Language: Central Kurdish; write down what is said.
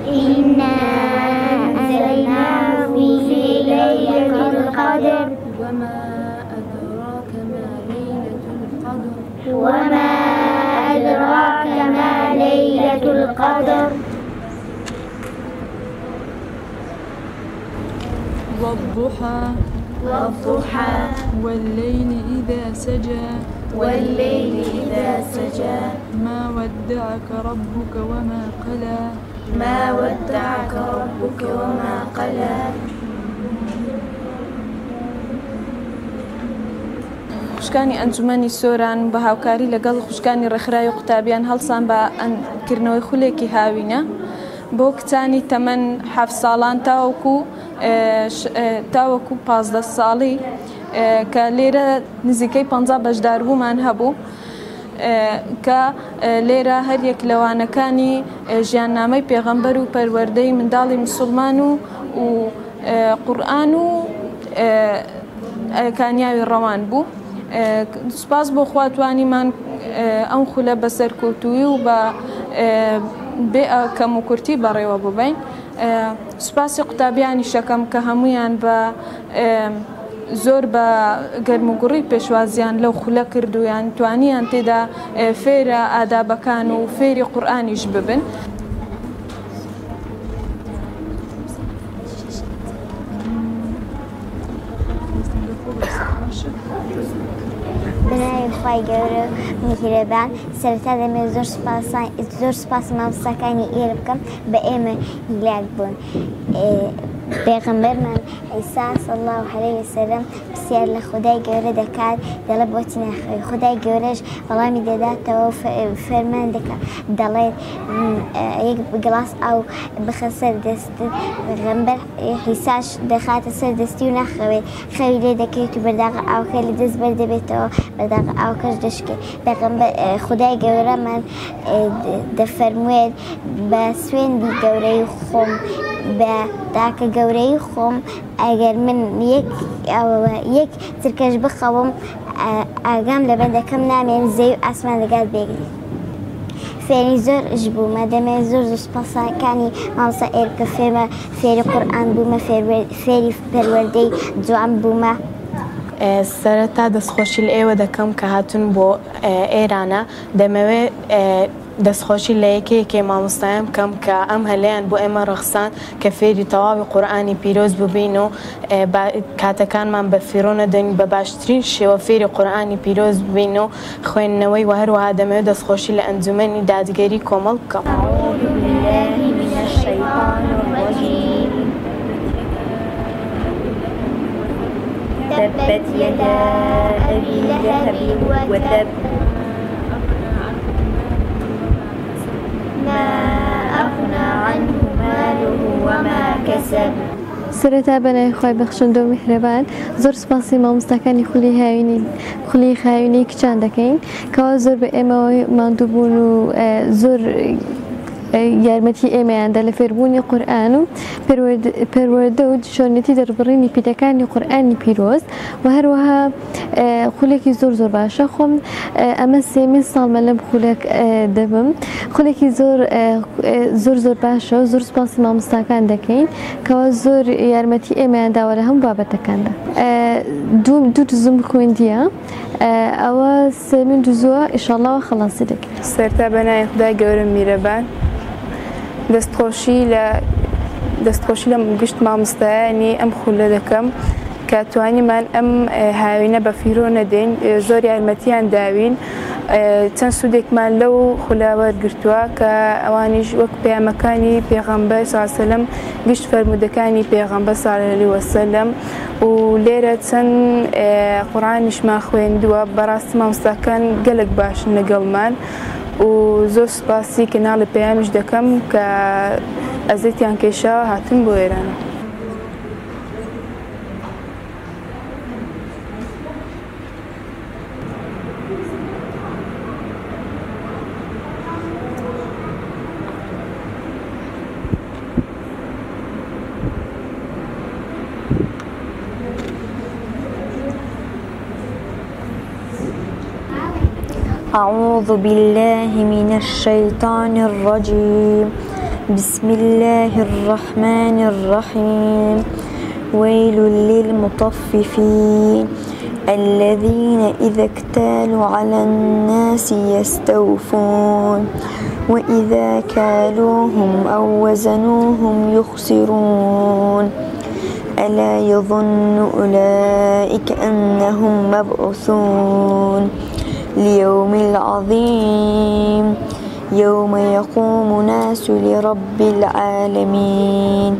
إنا أنزلناه في ليلة القدر وما أدراك ما ليلة القدر وما أدراك ما ليلة القدر والضحى والليل إذا سجى ما ودعك ربك وما قلى خوشکانی ئەنجومەنی سۆران بە هاوکاری لەگەڵ خوشکانی ڕێکخراوی قوتابیان هەڵسان بە کردنەوەی خولێکی هاوینە بۆ کچانی تەمەن 7 ساڵان تاوەکو 15 ساڵی کە لێرە نزیکەی 50 بەشداربوومان هەبوو کە لێرە هەر یەک لەوانەکانی ژیاننامەی پێغەمبەر و پەروەردەی منداڵی موسڵمان و قورئان و کانیاوی ڕەوان بوو. سوپاس بۆ خوا توانیمان ئەم خولە بەسەر کەوتووی و بە بێ کەم و کورتی بەڕێوە ببین. سوپاسی قوتابیانی شەکەم کە هەمویان بە زۆر بە گەرموگوڕی پێشوازیان لەو خولە کردویان توانیان تێدا فێرە ئادابەکان و فێری قورئانیش ببن. بنای خوای گەورە میهرەبان سەرەتا دەمێت زۆر سوپاس مامۆستاکانی ئێرە بکەم بە ئێمە هیلاک بوون. پێغەمبەرمان عیسا صلی الله علیه وسلم پرسیار لە خودای گەورە دەکات دەڵێ بۆچی ناخەوی، خودای گەورەش وەڵامی دەداتەوە و فەرمان دەکات دەڵێت یەک گڵاس ئاو بخە سەر دەستت، پێغەمبەر عیساش دەخاتە سەر دەستی و ناخەوێت، خەوی لێ دەکەوێت و بەرداغ ئاوەکە لە دەست بەردەبێتەوە، بەرداغ ئاوەکەش دەشکێت. خودای گەورەمان دەفەرموێت بە سوێندی گەورەی خۆم بە داکە گەورەی خۆم ئەگەر من یەک ترکەش بخەوم ئاگام لە بەندەکەم نامێن زەوی و ئاسمان لەگات بێگری. فێری زۆرش بوومە دەمێت زۆر سوپاسەکانی مامۆستا ئێرە کە فێری قورئان بوومە، فێری پەروەردەی جوان بوومە. سەرەتا دەستخۆشی لە ئێوە دەکەم کە هاتون بۆ ئێرانە. دەمەوێت دەستخۆشی لە یەکەیەکێ مامۆستایان بکەم کە ئەم هەلەیان بۆ ئێمە ڕەخسان کە فێری تەواوی قورئانی پیرۆز ببین و کاتەکانمان بە فیرۆ نەدەین، بە باشترین شێوە فێری قورئانی پیرۆز ببین و خوێندنەوەی و هەروەها دەمەوێت دەستخۆشی لە ئەنجومەنی دادگەری کۆمەڵ بکەم. تبت يدا أبي لهب وتب ما أغنى عنه ماله وما كسب. سەرەتا بەنای خوای بەخشندە و میهرەبان زۆر سوپاسی مامۆستاکانی خولی هاوینەی کچان دەکەین کەوا زۆر بە ئێمەوەی ماندوو بوون و زۆر یارمەتی ئێمەیاندا لە فێربوونی قورئان و پەروەردە و شۆرنەتی دەربڕینی پیتەکانی قورئانی پیرۆز و هەروەها خولێکی زۆر باشە. خۆم ئەمە سێمین ساڵمە لەم خولێک دەبم. خولێکی زۆر باشە و زۆر سوپاسی مامۆستاکان دەکەین کەوا زۆر یارمەتی ئێمەیانداوە لە هەموو بابەتەکاندا. دوو دزم خوێندیە، ئەوە سێمین دزووە ئینشاڵڵا خەڵاسی دەکەین. سەرەتا بەنای خودای گەورە میهرەبان دەستخۆشی لە گشت مامۆستایانی ئەم خولە دەکەم کە توانیمان ئەم هاوینە بە فیرۆ نەدەین، زۆر یارمەتیان داوین. چەند سوودێکمان لەو خولە وەرگرتووە کە ئەوانیش وەک پەیامەکانی پێغەمبەر صلی الله علیه وسلم گشت فەرمودەکانی پێغەمبەر صلی الله علیه وسلم و لێرە چەند قورئانیشمان خوێندووە. بەڕاستی مامۆستاکان گەلێک باشن لەگەڵمان و زۆر سوپاسی کەناڵی پەیامیش دەکەم کە ئەزێتیان کێشاوە هاتون بۆ ئێرانە. أعوذ بالله من الشيطان الرجيم بسم الله الرحمن الرحيم ويل للمطففين الذين إذا اكتالوا على الناس يستوفون وإذا كالوهم أو وزنوهم يخسرون ألا يظن أولئك أنهم مبعوثون ليوم العظيم يوم يقوم الناس لرب العالمين